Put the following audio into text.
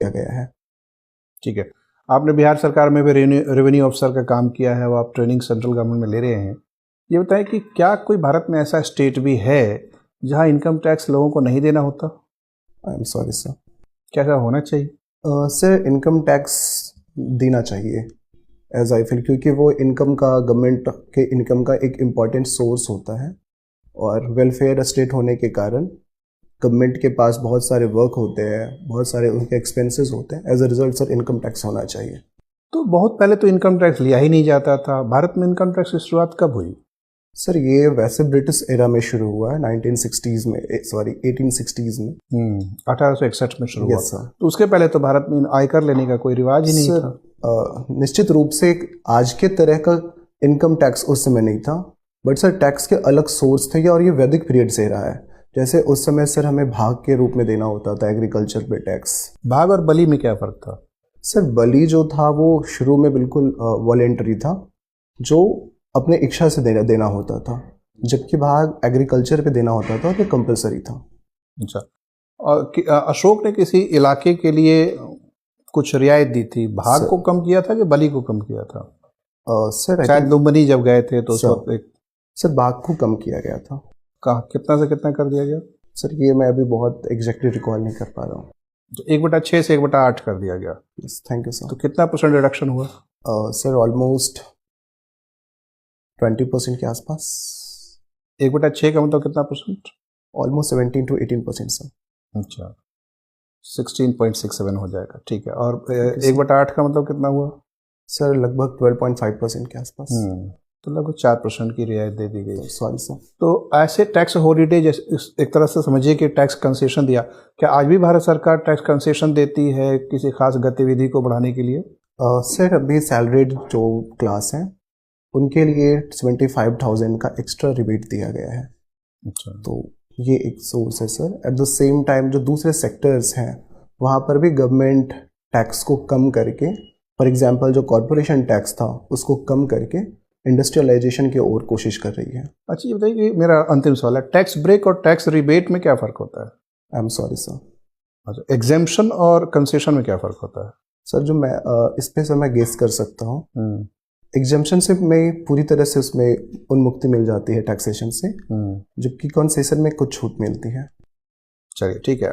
किया गया है। ठीक है, आपने बिहार सरकार में भी रेवेन्यू ऑफिसर का काम किया है, वो आप ट्रेनिंग सेंट्रल गवर्नमेंट में ले रहे हैं। ये बताएं कि क्या कोई भारत में ऐसा स्टेट भी है जहां इनकम टैक्स लोगों को नहीं देना होता? I am sorry sir. क्या ऐसा होना चाहिए? सर इनकम टैक्स देना चाहिए एज आई फील, क्योंकि वो इनकम का, गवर्नमेंट के इनकम का एक इम्पॉर्टेंट सोर्स होता है, और वेलफेयर स्टेट होने के कारण गवर्नमेंट के पास बहुत सारे वर्क होते हैं, बहुत सारे उनके एक्सपेंसेस होते हैं। As a result sir income tax होना चाहिए। तो बहुत पहले तो इनकम टैक्स लिया ही नहीं जाता था। भारत में इनकम टैक्स की शुरुआत कब हुई? सर ये वैसे ब्रिटिश एरा में शुरू हुआ है, 1960s में, सॉरी 1860s में। 1861 में शुरू हुआ। Yes sir. तो उसके पहले तो भारत में आयकर लेने का कोई रिवाज ही नहीं सर, था। निश्चित रूप से आज के तरह का इनकम टैक्स उस समय नहीं था, बट सर टैक्स के अलग सोर्स थे, और ये वैदिक पीरियड से रहा है। जैसे उस समय सर हमें भाग के रूप में देना होता था एग्रीकल्चर पे टैक्स। भाग और बलि में क्या फर्क था? सर बलि जो था वो शुरू में बिल्कुल वॉलेंटरी था, जो अपने इच्छा से देना होता था, जबकि भाग एग्रीकल्चर पे देना होता था और ये कंपलसरी था। अच्छा, और अशोक ने किसी इलाके के लिए कुछ रियायत दी थी, भाग को कम किया था कि बलि को कम किया था? सर शायद लुम्बिनी जब गए थे तो उस वक्त एक सर भाग को कम किया गया था। कहा कितना से कितना कर दिया गया? सर ये मैं अभी बहुत एग्जैक्टली रिकॉल नहीं कर पा रहा हूँ। तो 1/6 से 1/8 कर दिया गया। Yes, thank you sir. तो कितना % रिडक्शन हुआ? सर ऑलमोस्ट 20% के आसपास। 1/6 का मतलब कितना %? Almost 17 to 18% sir. अच्छा, 16.67 हो जाएगा। ठीक है, और 1/8 का मतलब कितना हुआ? सर लगभग 12.5% के आसपास। तो लगभग 4% की रियायत दे दी गई। Sorry sir. तो ऐसे टैक्स हॉलीडे, जैसे एक तरह से समझिए कि टैक्स कंसेशन दिया, क्या आज भी भारत सरकार टैक्स कंसेशन देती है किसी खास गतिविधि को बढ़ाने के लिए? सर अभी सैलरीड जो क्लास हैं उनके लिए 75,000 का एक्स्ट्रा रिबेट दिया गया है। अच्छा, तो ये एक सोर्स है sir. At the same time जो दूसरे सेक्टर्स हैं वहाँ पर भी गवर्नमेंट टैक्स को कम करके, फॉर एग्जांपल जो कॉरपोरेशन टैक्स था उसको कम करके इंडस्ट्रियलाइजेशन की ओर कोशिश कर रही है। अच्छा, ये बताइए, मेरा अंतिम सवाल है, टैक्स ब्रेक और टैक्स रिबेट में क्या फ़र्क होता है? I am sorry sir. अच्छा, एग्जेम्पशन और कंसेशन में क्या फ़र्क होता है? सर जो मैं इस पे सर मैं गेस कर सकता हूँ। एग्जेम्पशन से में पूरी तरह से उसमें उन्मुक्ति मिल जाती है टैक्सेशन से, जबकि कंसेशन में कुछ छूट मिलती है। चलिए ठीक है।